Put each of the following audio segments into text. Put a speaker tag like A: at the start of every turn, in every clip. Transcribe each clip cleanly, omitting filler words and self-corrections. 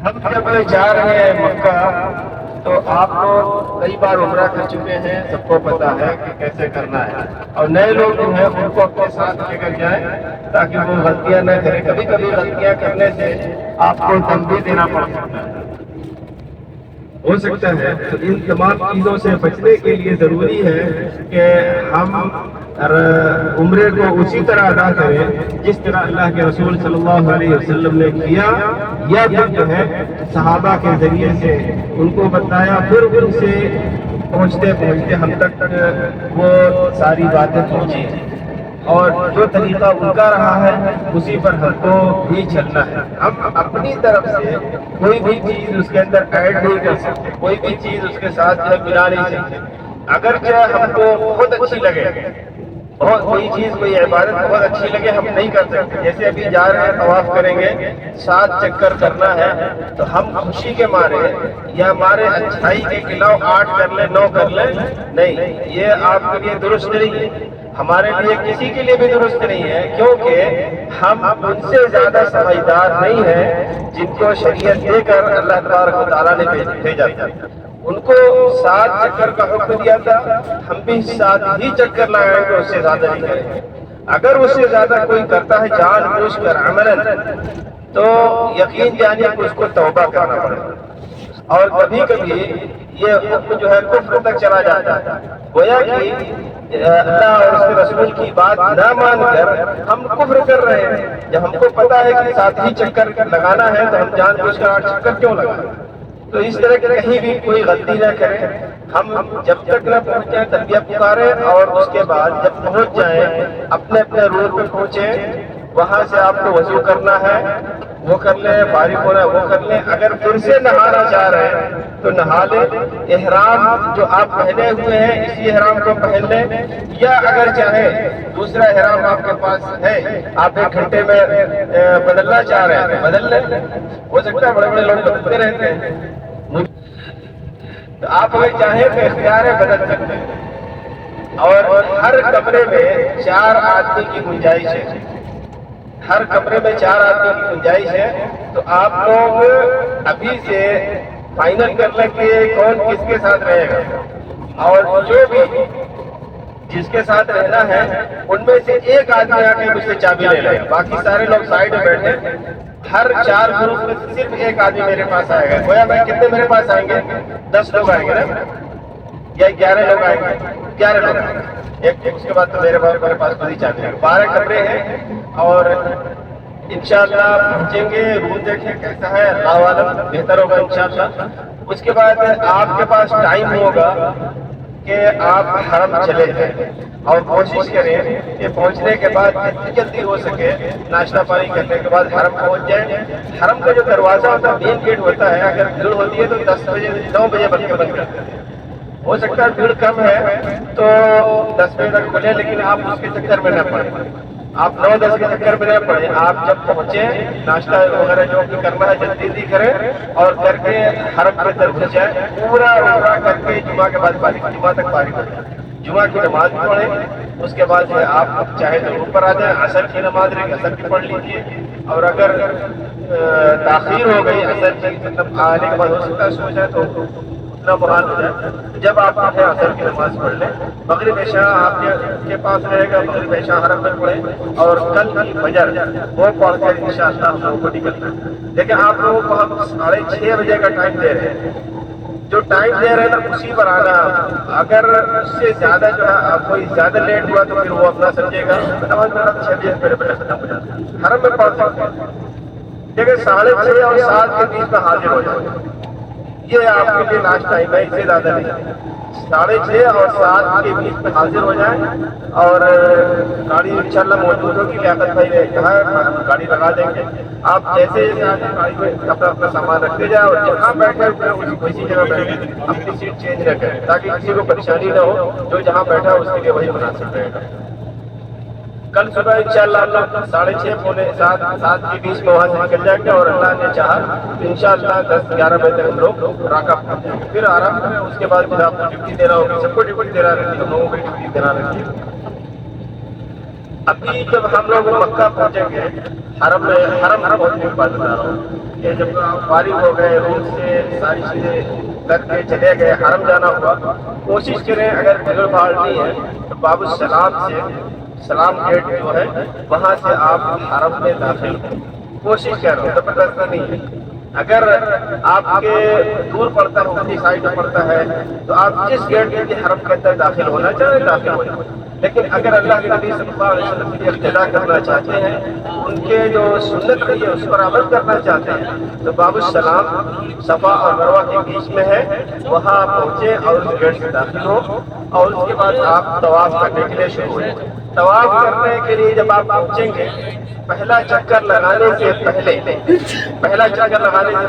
A: ہم جب جا رہے ہیں مکہ تو آپ لوگ کئی بار عمرہ کر چکے ہیں، سب کو پتا ہے کہ کیسے کرنا ہے، اور نئے لوگ جو ہیں ان کو اپنے ساتھ لے کر جائیں تاکہ وہ غلطیاں نہ کریں۔ کبھی کبھی غلطیاں کرنے سے آپ کو تنبیہ دینا پڑ سکتا ہے، ہو سکتا ہے۔ تو ان تمام چیزوں سے بچنے کے لیے ضروری ہے کہ ہم عمرے کو اسی طرح ادا کریں جس طرح اللہ کے رسول صلی اللہ علیہ وسلم نے کیا، یا پھر جو ہے صحابہ کے ذریعے سے ان کو بتایا، پھر ان سے پہنچتے پہنچتے ہم تک وہ ساری باتیں پہنچی، اور جو طریقہ ان کا رہا ہے اسی پر ہم کو بھی چلنا ہے۔ ہم اپنی طرف سے کوئی بھی چیز اس کے اندر ایڈ نہیں کر سکتے، کوئی بھی چیز اس کے ساتھ ملا نہیں سکتے۔ اگر کیا ہم کو بہت اچھی لگے، بہت کوئی چیز کوئی عبادت بہت اچھی لگے، ہم نہیں کر سکتے۔ جیسے ابھی جا رہے ہیں طواف کریں گے، 7 چکر کرنا ہے، تو ہم خوشی کے مارے یا ہمارے اچھائی کے خلاف 8 کر لیں، 9 کر لیں، نہیں، یہ آپ کے لیے درست نہیں ہے، ہمارے لیے کسی کے لیے بھی درست نہیں ہے، کیونکہ ہم ان سے زیادہ سمجھدار نہیں ہیں جن کو شریعت دے کر اللہ تبارک و تعالیٰ نے بھیجا تھا۔ ان کو 7 چکر کا حکم دیا تھا، ہم بھی 7 ہی چکر لگائیں گے، اس سے زیادہ نہیں کریں گے۔ اگر اس سے زیادہ کوئی کرتا ہے جان بوجھ کر عملاً، تو یقین جانیے کہ اس کو توبہ کرنا پڑے گا، اور کبھی کبھی یہ حکم جو ہے کفر تک چلا جاتا ہے، گویا کہ اللہ اور اس کے رسول کی بات نہ مان کر ہم کفر کر رہے ہیں۔ جب ہم کو پتا ہے کہ 7 ہی چکر لگانا ہے تو ہم جان بوجھ کر 8 چکر کیوں لگائیں؟ تو اس طرح کی کہیں بھی کوئی غلطی نہ کریں۔ ہم جب تک نہ پہنچ جائیں تلبیہ پکاریں، اور اس کے بعد جب پہنچ جائیں اپنے اپنے روٹ پہ پہنچیں، وہاں سے آپ کو وضو کرنا ہے وہ کر لیں، فارغ ہونا ہے وہ کر لیں۔ اگر پھر سے نہانا چاہ رہے ہیں تو نہا لیں، احرام جو آپ پہنے ہوئے ہیں اسی احرام کو پہن لیں، یا اگر چاہیں دوسرا احرام آپ کے پاس ہے، آپ 1 گھنٹے میں بدلنا چاہ رہے ہیں تو بدل لیں۔ ہو سکتا ہے بڑے بڑے لوگ بدلتے رہتے ہیں، تو آپ اگر چاہیں تو اختیار ہے بدل سکتے ہیں۔ اور ہر کمرے میں 4 آدمی کی گنجائش ہے، ہر کمرے میں 4 آدمی کی گنجائش ہے، تو آپ لوگ ابھی سے فائنل کر لیں کہ کون کس کے ساتھ رہے گا، اور جو بھی جس کے ساتھ رہنا ہے ان میں سے ایک آدمی آ کے مجھ سے چابی لے لے گا، باقی سارے لوگ سائڈ میں بیٹھے، ہر 4 گروپ میں صرف ایک آدمی میرے پاس آئے گا۔ گویا میں کتنے میرے پاس آئیں گے؟ 10 لوگ آئیں گے نا، یا 11 لوگ آئیں گے؟ 11 لوگ آئیں گے، ایک اس کے بعد تو میرے پاس خود ہی چابی ہے۔ 12 کمرے ہیں، اور انشاءاللہ پہنچیں گے، روم دیکھیں کیسا ہے، اللہ عالم بہتر ہوگا انشاءاللہ۔ اس کے بعد آپ کے پاس ٹائم ہوگا کہ آپ حرم چلے جائیں، اور کوشش کریں کہ پہنچنے کے بعد جتنی جلدی ہو سکے ناشتہ پانی کرنے کے بعد حرم پہنچ جائیں۔ حرم کا جو دروازہ ہوتا ہے، مین گیٹ ہوتا ہے، اگر بھیڑ ہوتی ہے تو 10 بجے 9 بجے بلکہ بند کرتے ہیں۔ ہو سکتا ہے بھیڑ کم ہے تو 10 بجے تک کھلے، لیکن آپ اس کے چکر میں نہ پڑیں، آپ 9-10 کے چکر میں نہ پڑیں۔ آپ جب پہنچیں ناشتہ وغیرہ جو بھی کرنا ہے جلدی کریں، اور کر کے حرم کے اندر گھس جائیں، پورا عمرہ کر کے جمعہ کے بعد جمعہ تک فارغ ہو جائیں، جمعہ کی نماز بھی پڑھیں۔ اس کے بعد آپ چاہے تو اوپر آ جائیں، عصر کی نماز رہی عصر کی پڑھ لیجیے، اور اگر تاخیر ہو گئی عصر کی مطلب آنے کے بعد ہو سکتا ہے سو جائے تو اتنا محال ہو جائے، جب آپ اٹھیں عصر کی نماز پڑھ لیں۔ مغرب عشاء آپ کے پاس رہے گا، مغرب عشاء حرم میں پڑھیں، اور کل کی فجر وہ پڑھ کر انشاءاللہ ہم لوگوں کو نکلنا ہے۔ لیکن آپ لوگوں کو ہم 6:30 بجے کا ٹائم دے رہے ہیں، جو ٹائم دے رہے ہیں نا اسی پر آنا۔ اگر اس سے زیادہ جو ہے کوئی زیادہ لیٹ ہوا تو پھر وہ اپنا سمجھے گا، نماز میرا 6 بجے پہلے ختم ہو جاتا ہے، حرم میں پڑھ سکتے ہیں، لیکن 6:30 اور 7 کے بیچ میں حاضر ہو جائے، یہ آپ کے لیے لاسٹ ٹائم ہے، اس سے زیادہ نہیں۔ 6:30 اور 7 کے بیچ میں حاضر ہو جائیں، اور گاڑی انشاءاللہ موجود ہوگی، لیاقت بھائی نے کہا ہے گاڑی لگا دیں گے۔ آپ جیسے گاڑی میں اپنا سامان رکھتے جائیں، اور جہاں بیٹھے اسی جگہ بیٹھے، اپنی سیٹ چینج نہ کریں تاکہ کسی کو پریشانی نہ ہو، جو جہاں بیٹھا اس کے لیے وہی مناسب رہے گا۔ کل صبح انشاءاللہ ہم لوگ 6:30 پونے 7 کے بیچ میں وہاں سے نکل جائیں گے، اور اللہ نے چاہا تو انشاءاللہ 10-11 بجے تک ہم لوگ راکا پہنچ جائیں گے۔ پھر آرام کریں، اس کے بعد پھر آپ کو ڈیوٹی دینا ہوگی، سب کو ڈیوٹی دینا رہتی ہے، لوگوں کو ڈیوٹی دینا رہتی ہے۔ ابھی جب ہم لوگ مکہ پہنچیں گے، حرم پہنچنے کے بعد بتا رہا ہوں کہ جب آپ فارغ ہو گئے روم سے، ساری چیزیں کر کے چلے گئے، حرم جانا ہوا، کوشش کریں اگر بھیڑ بھاڑ نہیں ہے تو باب السلام سے، سلام گیٹ جو ہے وہاں سے آپ حرم میں داخل ہوں، کوشش کرو، زبردست نہیں ہے۔ اگر آپ کے دور پڑتا ہے، اپنی سائڈ میں پڑتا ہے، تو آپ جس گیٹ کے حرم کے اندر داخل ہونا چاہیں داخل ہو جائیں۔ لیکن اگر اللہ کے نبی صلی اللہ علیہ وسلم کی اقتداء کرنا چاہتے ہیں، ان کے جو سنت رہی ہے اس پر عمل کرنا چاہتے ہیں، تو باب السلام صفا اور مروہ کے بیچ میں ہے، وہاں پہنچے اور اس گیٹ سے داخل ہو، اور اس کے بعد آپ طواف کرنے کے لیے شروع ہو۔ طواف کرنے کے لیے جب آپ پہنچیں گے، پہلا چکر لگانے سے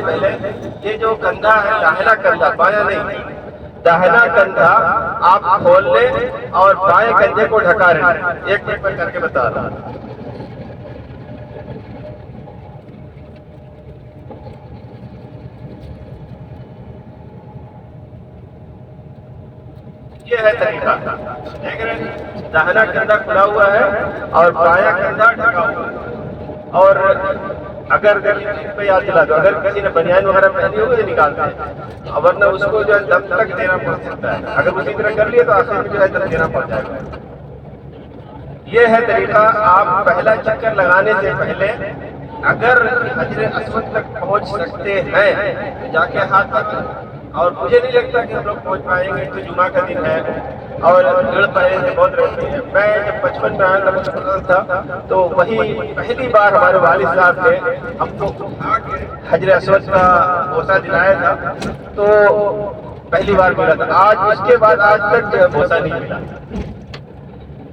A: پہلے یہ جو کندھا ہے، داہنا کندھا، بایاں نہیں، داہنا کندھا آپ کھول لیں اور بائیں کندھے کو ڈھکا رہیں۔ ایک منٹ میں کر کے بتا رہا ہوں۔ یہ ہے طریقہ، دیکھ رہے ہیں، داہنا کندھا کھلا ہوا ہے اور بایاں کندھا ڈھکا ہوا ہے۔ اور اگر پہ یاد دلا دو، اگر کسی نے بنیان وغیرہ پہنی ہوگی تو نکالتے ہیں، ورنہ اس کو جو ہے دم تک دینا پڑ سکتا ہے، اگر اسی طرح کر لیے تو آخر میں جو ہے دم دینا پڑ جائے گا۔ یہ ہے طریقہ، آپ پہلا چکر لگانے سے پہلے اگر حجر اسود تک پہنچ سکتے ہیں جا کے ہاتھ تک، اور مجھے نہیں لگتا کہ ہم لوگ پہنچ پائیں گے، تو جمعہ کا دن ہے اور بھیڑ پہلے سے بہت رہتی ہے۔ میں جب بچپن میں آیا تھا تو وہی پہلی بار ہمارے والد صاحب نے ہم کو اٹھا کے حجر اسود کا بوسہ دلایا تھا، تو پہلی بار ملا تھا۔ آج اس کے بعد آج تک بوسہ نہیں ملا۔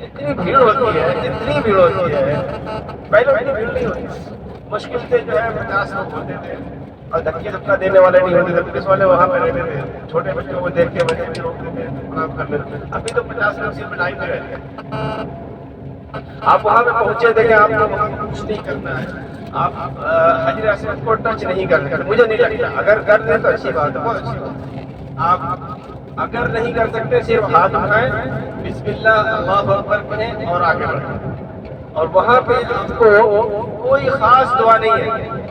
A: اتنی بھیڑ ہوتی ہے، پہلے اتنی بھیڑ نہیں ہوتی، مشکل سے جو ہے 50 لوگ ہوتے تھے، اور دھکے دھکا دینے والے نہیں ہوتے تھے، پولیس والے وہاں پہ رہتے تھے، چھوٹے بچوں کو دیکھ کے بچے بھی روکتے تھے، پرنام کر لیتے تھے۔ ابھی تو 50 لوگ صرف لائن میں رہتے ہیں۔ آپ وہاں پہ پہنچے دیکھیں، آپ کو وہاں کچھ نہیں کرنا ہے، آپ حجر اسود کو ٹچ نہیں کر سکتے، مجھے نہیں لگتا، اگر کر دیں تو اچھی بات ہے، بہت اچھی بات ہے۔ آپ اگر نہیں کر سکتے صرف ہاتھ اٹھائیں، بسم اللہ اللہ اکبر کہیں اور آگے بڑھیں، اور وہاں پہ آپ کو کوئی خاص دعا نہیں ہے۔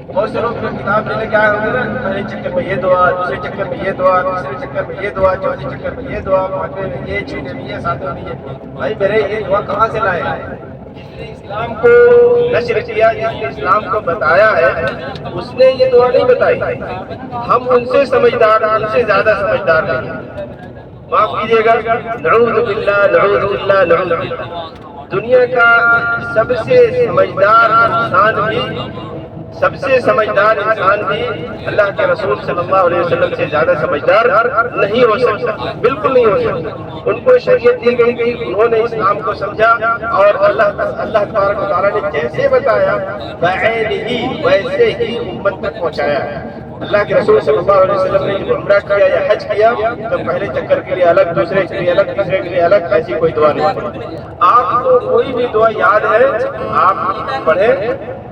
A: بہت سے لوگ جو کتاب لینے کے آئے ہوتے ہیں نا، پہلے چکر میں یہ دعا، دوسرے چکر میں یہ دعا، تیسرے چکر میں یہ دعا، چوتھے چکر میں یہ دعا، پانچویں میں یہ، چھٹے میں یہ، ساتویں میں یہ۔ بھائی میرے یہ دعا کہاں سے لائے؟ جس نے اسلام کو نشر کیا، جس نے اسلام کو بتایا ہے، اس نے یہ دعا نہیں بتائی۔ ہم ان سے سمجھدار، ان سے زیادہ سمجھدار نہیں ہیں۔ معاف کیجیے گا، نعوذ باللہ، نعوذ باللہ، نعوذ باللہ۔ دنیا کا سب سے سمجھدار انسان بھی اللہ کے رسول صلی اللہ علیہ وسلم سے زیادہ سمجھدار نہیں ہو سکتا، بالکل نہیں ہو سکتا۔ ان کو شریعت دی گئی تھی، انہوں نے اسلام کو سمجھا، اور اللہ تبارک و تعالیٰ نے جیسے بتایا بعینہ ویسے ہی امت تک پہنچایا ہے۔ اللہ کے رسول صلی اللہ علیہ وسلم نے جب عمرہ کیا یا حج کیا تو پہلے چکر کے لیے الگ، دوسرے کے لیے الگ، تیسرے کے لیے الگ، ایسی کوئی دعا نہیں پڑھی۔ آپ کو کوئی بھی دعا یاد ہے آپ پڑھیں،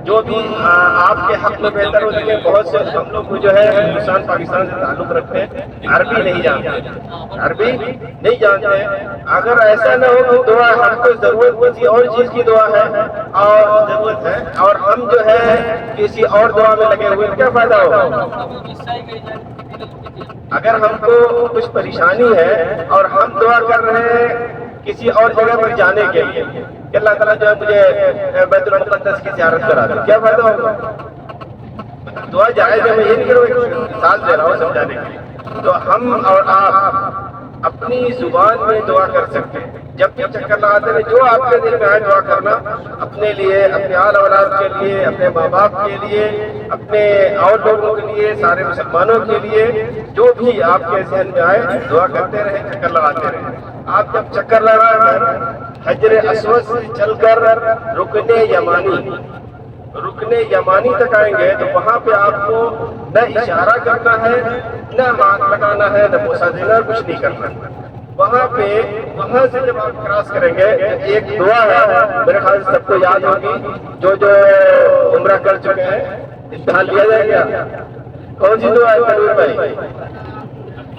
A: جو بھی آپ کے حق میں بہتر ہو سکے۔ بہت سے ہم لوگ جو ہے ہندوستان پاکستان سے تعلق رکھتے ہیں، عربی نہیں جانتے ہیں۔ اگر ایسا نہ ہو کہ دعا ہم کو ضرورت کسی اور چیز کی دعا ہے اور ضرورت ہے، اور ہم جو ہے کسی اور دعا میں لگے ہوئے، کیا فائدہ ہوگا؟ اگر ہم کو کچھ پریشانی ہے اور ہم دعا کر رہے ہیں کسی اور جگہ پر جانے کے لیے کہ اللہ تعالیٰ جو ہے مجھے بیت المقدس کی زیارت کرا دے، کیا فائدہ ہوگا؟ دعا جائز ہے، میں یہ نہیں کروں، مثال دے رہا ہوں سمجھانے کے لیے۔ تو ہم اور آپ اپنی زبان میں دعا کر سکتے ہیں، جب بھی چکر لگاتے ہیں جو آپ کے دل میں آئے دعا کرنا، اپنے لیے، اپنے آل اولاد کے لیے، اپنے ماں باپ کے لیے، اپنے اور لوگوں کے لیے، سارے مسلمانوں کے لیے، جو بھی آپ کے ذہن میں آئے دعا کرتے رہیں، چکر لگاتے رہیں۔ آپ جب چکر لگا کر حجر اسود سے چل کر رکن یمانی تک آئیں گے تو وہاں پہ آپ کو نہ اشارہ کرنا ہے، نہ ہاتھ لگانا ہے، نہ بوسہ دینا، کچھ نہیں کرنا ہے۔ وہاں سے جب آپ کراس کریں گے، ایک دعا ہے میرے خیال سے سب کو یاد ہوگی، جو عمرہ کر چکے ہیں، امتحان لیا جائے گا۔ کون سی دعا ہے تنویر بھائی؟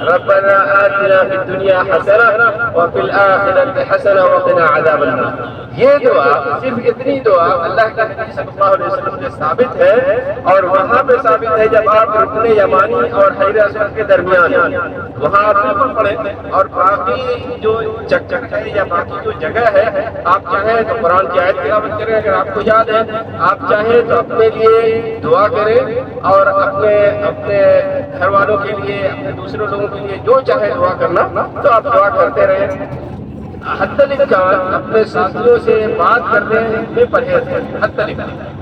A: ربنا آتنا فی الدنیا حسنہ وفی الآخرۃ حسنہ وقنا عذاب النار. یہ دعا صرف اتنی دعا اللہ کا نبی صلی اللہ علیہ وسلم سے ثابت ہے، اور وہاں پہ ثابت ہے جب آپ رکن یمانی اور حجر اسود کے درمیان وہاں آپ بالکل پڑھیں. اور باقی جو چک ہے یا باقی جو جگہ ہے آپ چاہیں تو قرآن کی آیت تلاوت کریں اگر آپ کو یاد ہے، آپ چاہیں تو اپنے لیے دعا کریں اور اپنے گھر والوں کے لیے، اپنے دوسرے لوگوں کے لیے جو چاہے دعا کرنا تو آپ دعا کرتے رہیں. حتی الامکان اپنے ساتھیوں سے بات کرنے میں پرہیز کریں. حتی الامکان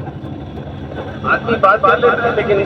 A: آدمی بات کر لیتا ہے لیکن